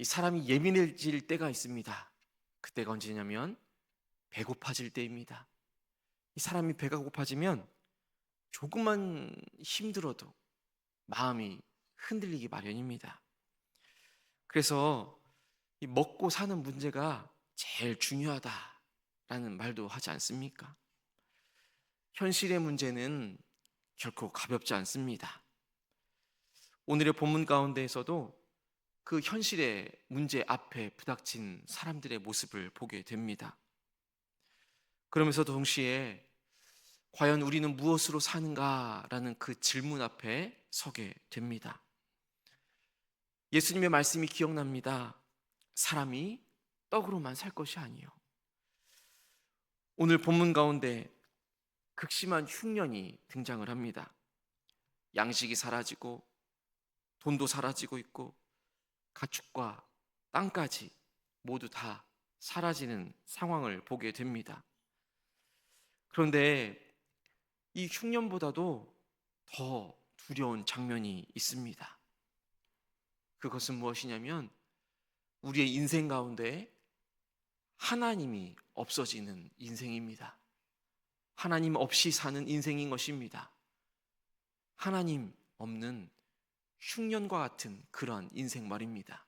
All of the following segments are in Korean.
이 사람이 예민해질 때가 있습니다. 그때가 언제냐면 배고파질 때입니다. 이 사람이 배가 고파지면 조금만 힘들어도 마음이 흔들리기 마련입니다. 그래서 이 먹고 사는 문제가 제일 중요하다라는 말도 하지 않습니까? 현실의 문제는 결코 가볍지 않습니다. 오늘의 본문 가운데에서도 그 현실의 문제 앞에 부닥친 사람들의 모습을 보게 됩니다. 그러면서도 동시에 과연 우리는 무엇으로 사는가라는 그 질문 앞에 서게 됩니다. 예수님의 말씀이 기억납니다. 사람이 떡으로만 살 것이 아니요. 오늘 본문 가운데 극심한 흉년이 등장을 합니다. 양식이 사라지고 돈도 사라지고 있고 가축과 땅까지 모두 다 사라지는 상황을 보게 됩니다. 그런데 이 흉년보다도 더 두려운 장면이 있습니다. 그것은 무엇이냐면 우리의 인생 가운데 하나님이 없어지는 인생입니다. 하나님 없이 사는 인생인 것입니다. 하나님 없는 흉년과 같은 그러한 인생 말입니다.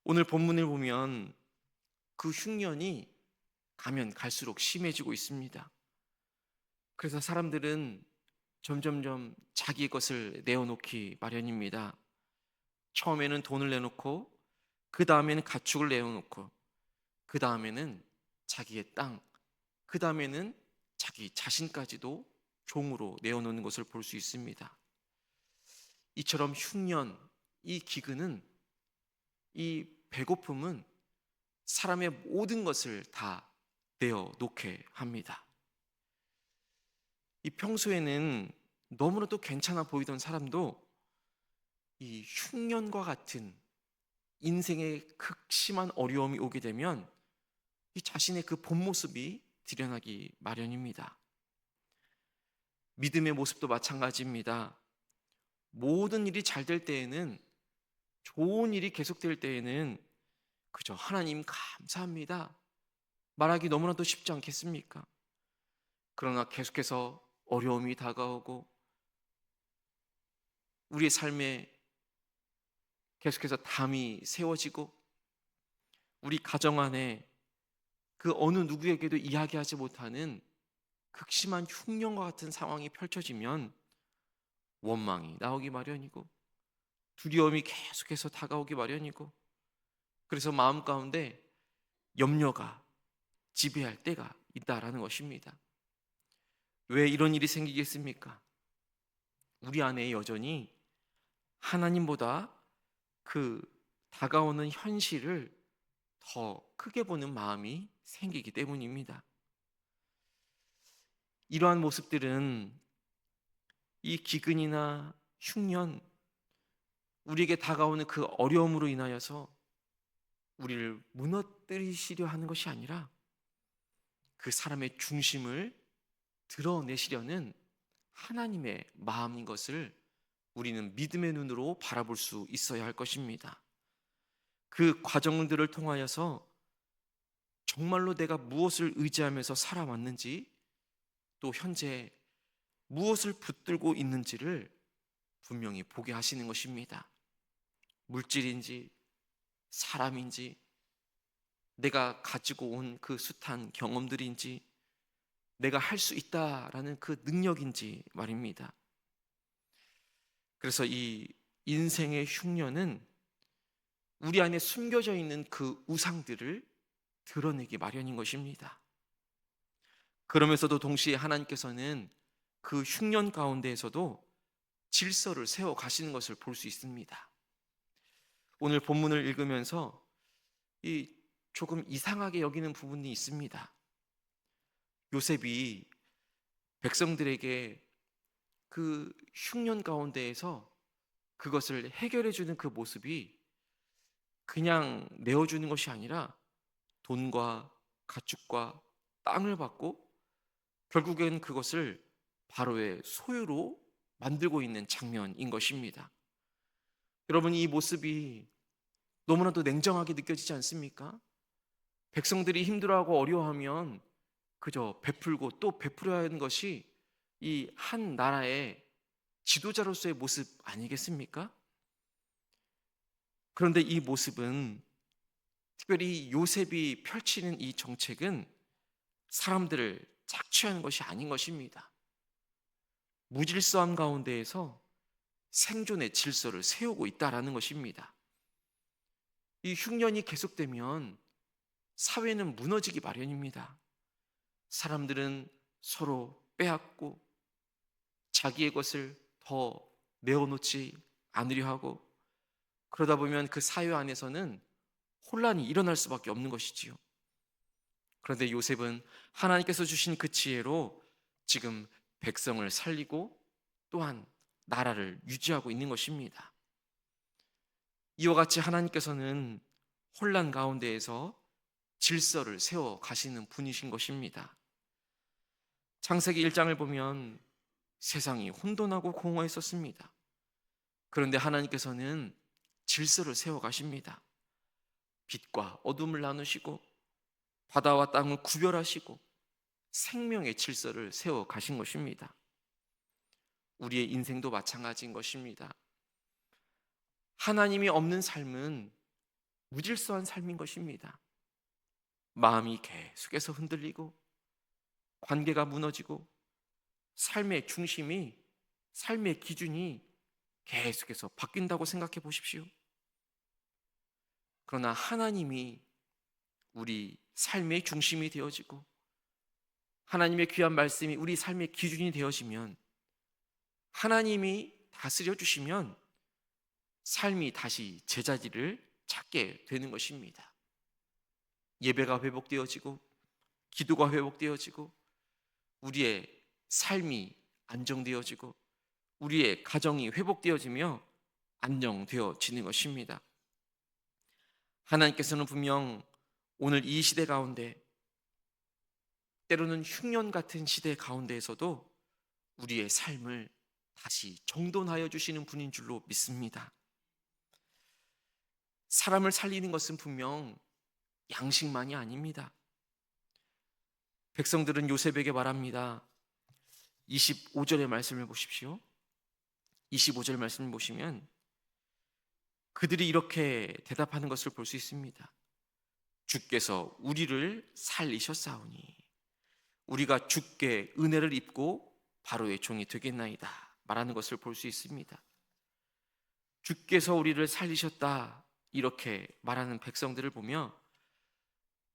오늘 본문을 보면 그 흉년이 가면 갈수록 심해지고 있습니다. 그래서 사람들은 점점점 자기 것을 내어놓기 마련입니다. 처음에는 돈을 내놓고, 그 다음에는 가축을 내어놓고, 그 다음에는 자기의 땅, 그 다음에는 자기 자신까지도 종으로 내어놓는 것을 볼 수 있습니다. 이처럼 흉년, 이 기근은, 이 배고픔은 사람의 모든 것을 다 내어놓게 합니다. 이 평소에는 너무나도 괜찮아 보이던 사람도 이 흉년과 같은 인생의 극심한 어려움이 오게 되면 이 자신의 그 본 모습이 드러나기 마련입니다. 믿음의 모습도 마찬가지입니다. 모든 일이 잘 될 때에는, 좋은 일이 계속될 때에는 그저 하나님 감사합니다 말하기 너무나도 쉽지 않겠습니까? 그러나 계속해서 어려움이 다가오고 우리의 삶에 계속해서 담이 세워지고 우리 가정 안에 그 어느 누구에게도 이야기하지 못하는 극심한 흉년과 같은 상황이 펼쳐지면 원망이 나오기 마련이고 두려움이 계속해서 다가오기 마련이고, 그래서 마음 가운데 염려가 지배할 때가 있다라는 것입니다. 왜 이런 일이 생기겠습니까? 우리 안에 여전히 하나님보다 그 다가오는 현실을 더 크게 보는 마음이 생기기 때문입니다. 이러한 모습들은 이 기근이나 흉년, 우리에게 다가오는 그 어려움으로 인하여서 우리를 무너뜨리시려 하는 것이 아니라 그 사람의 중심을 드러내시려는 하나님의 마음인 것을 우리는 믿음의 눈으로 바라볼 수 있어야 할 것입니다. 그 과정들을 통하여서 정말로 내가 무엇을 의지하면서 살아왔는지, 또 현재 무엇을 붙들고 있는지를 분명히 보게 하시는 것입니다. 물질인지 사람인지 내가 가지고 온 그 숱한 경험들인지 내가 할 수 있다라는 그 능력인지 말입니다. 그래서 이 인생의 흉년은 우리 안에 숨겨져 있는 그 우상들을 드러내기 마련인 것입니다. 그러면서도 동시에 하나님께서는 그 흉년 가운데에서도 질서를 세워 가시는 것을 볼 수 있습니다. 오늘 본문을 읽으면서 이 조금 이상하게 여기는 부분이 있습니다. 요셉이 백성들에게 그 흉년 가운데에서 그것을 해결해 주는 그 모습이 그냥 내어주는 것이 아니라 돈과 가축과 땅을 받고 결국엔 그것을 바로의 소유로 만들고 있는 장면인 것입니다. 여러분, 이 모습이 너무나도 냉정하게 느껴지지 않습니까? 백성들이 힘들어하고 어려워하면 그저 베풀고 또 베풀어야 하는 것이 이 한 나라의 지도자로서의 모습 아니겠습니까? 그런데 이 모습은, 특별히 요셉이 펼치는 이 정책은 사람들을 착취하는 것이 아닌 것입니다. 무질서함 가운데에서 생존의 질서를 세우고 있다라는 것입니다. 이 흉년이 계속되면 사회는 무너지기 마련입니다. 사람들은 서로 빼앗고 자기의 것을 더 내어놓지 않으려 하고, 그러다 보면 그 사회 안에서는 혼란이 일어날 수밖에 없는 것이지요. 그런데 요셉은 하나님께서 주신 그 지혜로 지금 백성을 살리고 또한 나라를 유지하고 있는 것입니다. 이와 같이 하나님께서는 혼란 가운데에서 질서를 세워 가시는 분이신 것입니다. 창세기 1장을 보면 세상이 혼돈하고 공허했었습니다. 그런데 하나님께서는 질서를 세워 가십니다. 빛과 어둠을 나누시고 바다와 땅을 구별하시고 생명의 질서를 세워 가신 것입니다. 우리의 인생도 마찬가지인 것입니다. 하나님이 없는 삶은 무질서한 삶인 것입니다. 마음이 계속해서 흔들리고 관계가 무너지고 삶의 중심이, 삶의 기준이 계속해서 바뀐다고 생각해 보십시오. 그러나 하나님이 우리 삶의 중심이 되어지고 하나님의 귀한 말씀이 우리 삶의 기준이 되어지면, 하나님이 다스려 주시면 삶이 다시 제자리를 찾게 되는 것입니다. 예배가 회복되어지고 기도가 회복되어지고 우리의 삶이 안정되어지고 우리의 가정이 회복되어지며 안정되어지는 것입니다. 하나님께서는 분명 오늘 이 시대 가운데, 때로는 흉년 같은 시대 가운데에서도 우리의 삶을 다시 정돈하여 주시는 분인 줄로 믿습니다. 사람을 살리는 것은 분명 양식만이 아닙니다. 백성들은 요셉에게 말합니다. 25절의 말씀을 보십시오. 25절 말씀을 보시면 그들이 이렇게 대답하는 것을 볼 수 있습니다. 주께서 우리를 살리셨사오니 우리가 주께 은혜를 입고 바로의 종이 되겠나이다 말하는 것을 볼 수 있습니다. 주께서 우리를 살리셨다 이렇게 말하는 백성들을 보며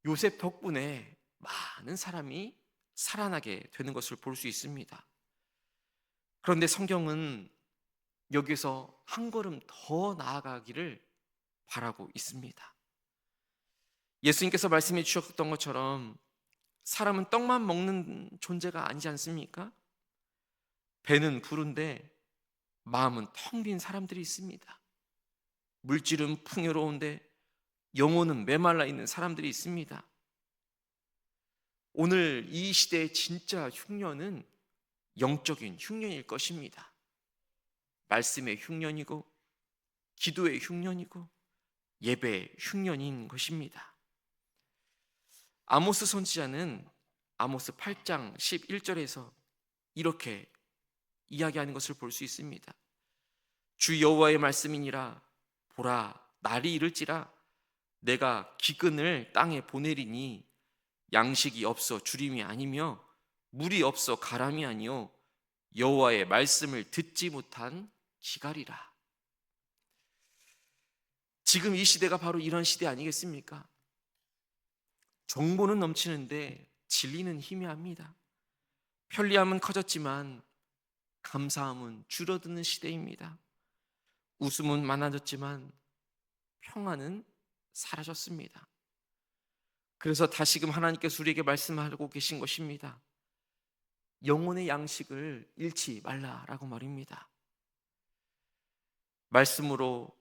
요셉 덕분에 많은 사람이 살아나게 되는 것을 볼 수 있습니다. 그런데 성경은 여기서 한 걸음 더 나아가기를 바라고 있습니다. 예수님께서 말씀해 주셨던 것처럼 사람은 떡만 먹는 존재가 아니지 않습니까? 배는 부른데 마음은 텅 빈 사람들이 있습니다. 물질은 풍요로운데 영혼은 메말라 있는 사람들이 있습니다. 오늘 이 시대의 진짜 흉년은 영적인 흉년일 것입니다. 말씀의 흉년이고 기도의 흉년이고 예배의 흉년인 것입니다. 아모스 선지자는 아모스 8장 11절에서 이렇게 이야기하는 것을 볼 수 있습니다. 주 여호와의 말씀이니라. 보라, 날이 이를지라 내가 기근을 땅에 보내리니 양식이 없어 주림이 아니며 물이 없어 가람이 아니요 여호와의 말씀을 듣지 못한 기갈이라. 지금 이 시대가 바로 이런 시대 아니겠습니까? 정보는 넘치는데 진리는 희미합니다. 편리함은 커졌지만 감사함은 줄어드는 시대입니다. 웃음은 많아졌지만 평안은 사라졌습니다. 그래서 다시금 하나님께서 우리에게 말씀하고 계신 것입니다. 영혼의 양식을 잃지 말라라고 말입니다. 말씀으로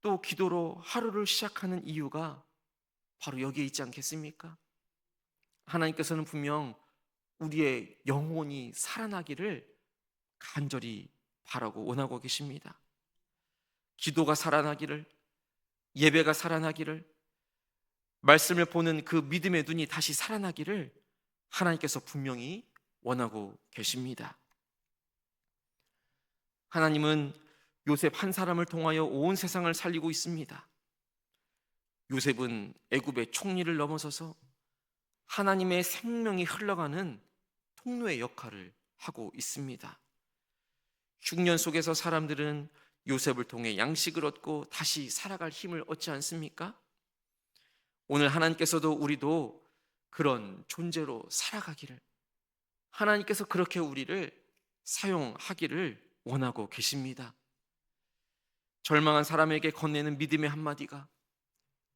또 기도로 하루를 시작하는 이유가 바로 여기에 있지 않겠습니까? 하나님께서는 분명 우리의 영혼이 살아나기를 간절히 바라고 원하고 계십니다. 기도가 살아나기를, 예배가 살아나기를, 말씀을 보는 그 믿음의 눈이 다시 살아나기를 하나님께서 분명히 원하고 계십니다. 하나님은 요셉 한 사람을 통하여 온 세상을 살리고 있습니다. 요셉은 애굽의 총리를 넘어서서 하나님의 생명이 흘러가는 통로의 역할을 하고 있습니다. 흉년 속에서 사람들은 요셉을 통해 양식을 얻고 다시 살아갈 힘을 얻지 않습니까? 오늘 하나님께서도 우리도 그런 존재로 살아가기를, 하나님께서 그렇게 우리를 사용하기를 원하고 계십니다. 절망한 사람에게 건네는 믿음의 한마디가,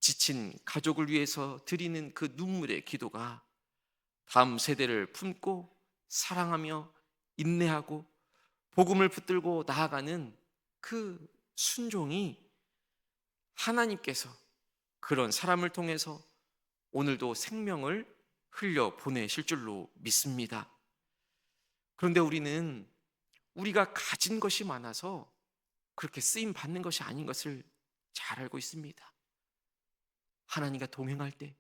지친 가족을 위해서 드리는 그 눈물의 기도가 다음 세대를 품고 사랑하며 인내하고 복음을 붙들고 나아가는 그 순종이 하나님께서 그런 사람을 통해서 오늘도 생명을 흘려 보내실 줄로 믿습니다. 그런데 우리는 우리가 가진 것이 많아서 그렇게 쓰임 받는 것이 아닌 것을 잘 알고 있습니다. 하나님과 동행할 때,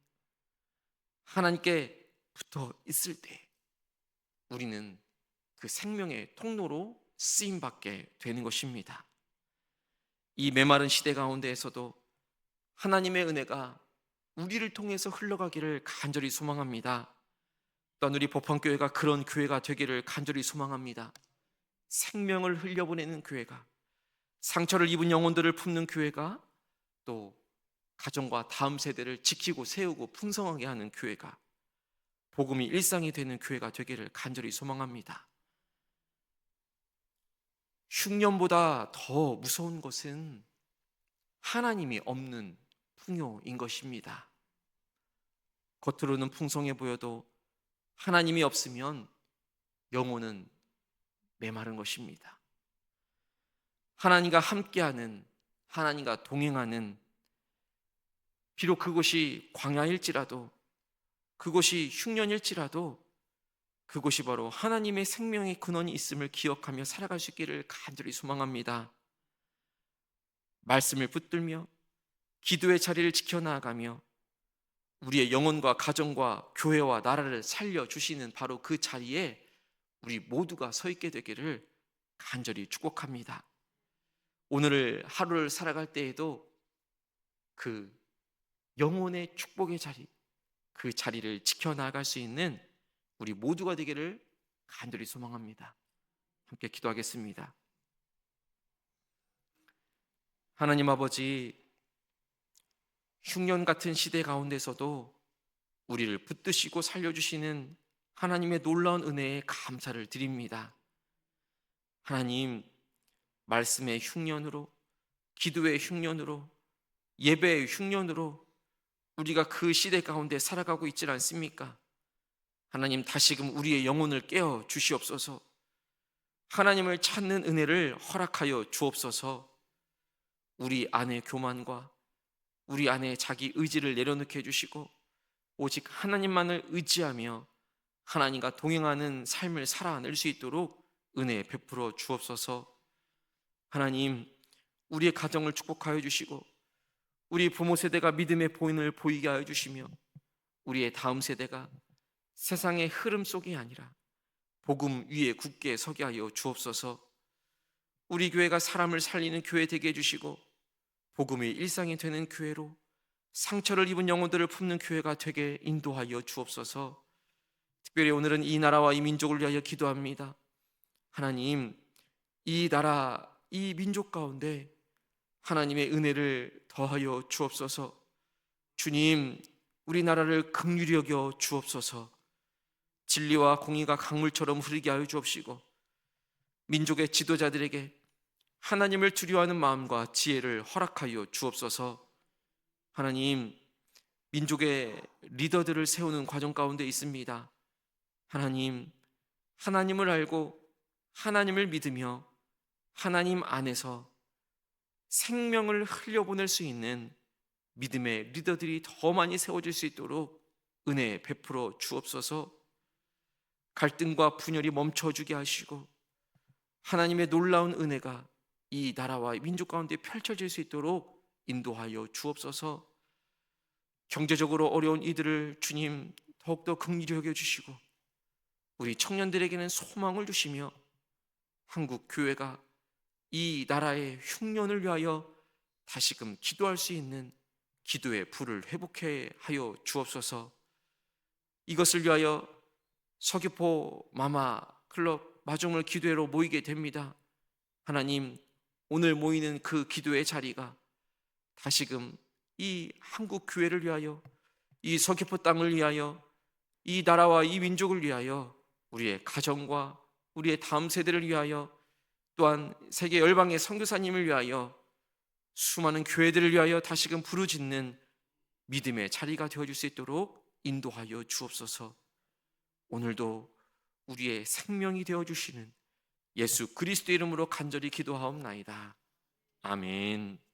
하나님께 붙어 있을 때 우리는 그 생명의 통로로 쓰임 받게 되는 것입니다. 이 메마른 시대 가운데에서도 하나님의 은혜가 우리를 통해서 흘러가기를 간절히 소망합니다. 또한 우리 법헌교회가 그런 교회가 되기를 간절히 소망합니다. 생명을 흘려보내는 교회가, 상처를 입은 영혼들을 품는 교회가, 또 가정과 다음 세대를 지키고 세우고 풍성하게 하는 교회가, 복음이 일상이 되는 교회가 되기를 간절히 소망합니다. 흉년보다 더 무서운 것은 하나님이 없는 풍요인 것입니다. 겉으로는 풍성해 보여도 하나님이 없으면 영혼은 메마른 것입니다. 하나님과 함께하는, 하나님과 동행하는, 비록 그곳이 광야일지라도, 그곳이 흉년일지라도 그곳이 바로 하나님의 생명의 근원이 있음을 기억하며 살아갈 수 있기를 간절히 소망합니다. 말씀을 붙들며 기도의 자리를 지켜나가며 우리의 영혼과 가정과 교회와 나라를 살려주시는 바로 그 자리에 우리 모두가 서 있게 되기를 간절히 축복합니다. 오늘 하루를 살아갈 때에도 그 영혼의 축복의 자리, 그 자리를 지켜나갈 수 있는 우리 모두가 되기를 간절히 소망합니다. 함께 기도하겠습니다. 하나님 아버지, 흉년 같은 시대 가운데서도 우리를 붙드시고 살려주시는 하나님의 놀라운 은혜에 감사를 드립니다. 하나님, 말씀의 흉년으로, 기도의 흉년으로, 예배의 흉년으로 우리가 그 시대 가운데 살아가고 있지 않습니까? 하나님, 다시금 우리의 영혼을 깨워 주시옵소서. 하나님을 찾는 은혜를 허락하여 주옵소서. 우리 안의 교만과 우리 안에 자기 의지를 내려놓게 해주시고 오직 하나님만을 의지하며 하나님과 동행하는 삶을 살아낼 수 있도록 은혜 베풀어 주옵소서. 하나님, 우리의 가정을 축복하여 주시고 우리 부모 세대가 믿음의 본을 보이게 하여 주시며 우리의 다음 세대가 세상의 흐름 속이 아니라 복음 위에 굳게 서게 하여 주옵소서. 우리 교회가 사람을 살리는 교회 되게 해주시고 복음이 일상이 되는 교회로, 상처를 입은 영혼들을 품는 교회가 되게 인도하여 주옵소서. 특별히 오늘은 이 나라와 이 민족을 위하여 기도합니다. 하나님, 이 나라, 이 민족 가운데 하나님의 은혜를 더하여 주옵소서. 주님, 우리나라를 긍휼히 여겨 주옵소서. 진리와 공의가 강물처럼 흐르게 하여 주옵시고 민족의 지도자들에게 하나님을 두려워하는 마음과 지혜를 허락하여 주옵소서. 하나님, 민족의 리더들을 세우는 과정 가운데 있습니다. 하나님, 하나님을 알고 하나님을 믿으며 하나님 안에서 생명을 흘려보낼 수 있는 믿음의 리더들이 더 많이 세워질 수 있도록 은혜 베풀어 주옵소서. 갈등과 분열이 멈춰주게 하시고 하나님의 놀라운 은혜가 이 나라와 민족 가운데 펼쳐질 수 있도록 인도하여 주옵소서. 경제적으로 어려운 이들을 주님 더욱더 긍휼히 여겨주시고 우리 청년들에게는 소망을 주시며 한국 교회가 이 나라의 흉년을 위하여 다시금 기도할 수 있는 기도의 불을 회복해 하여 주옵소서. 이것을 위하여 서귀포 마마 클럽 마중물 기도회로 모이게 됩니다. 하나님, 오늘 모이는 그 기도의 자리가 다시금 이 한국 교회를 위하여, 이 서귀포 땅을 위하여, 이 나라와 이 민족을 위하여, 우리의 가정과 우리의 다음 세대를 위하여, 또한 세계 열방의 선교사님을 위하여, 수많은 교회들을 위하여 다시금 부르짖는 믿음의 자리가 되어줄 수 있도록 인도하여 주옵소서. 오늘도 우리의 생명이 되어주시는 예수 그리스도의 이름으로 간절히 기도하옵나이다. 아멘.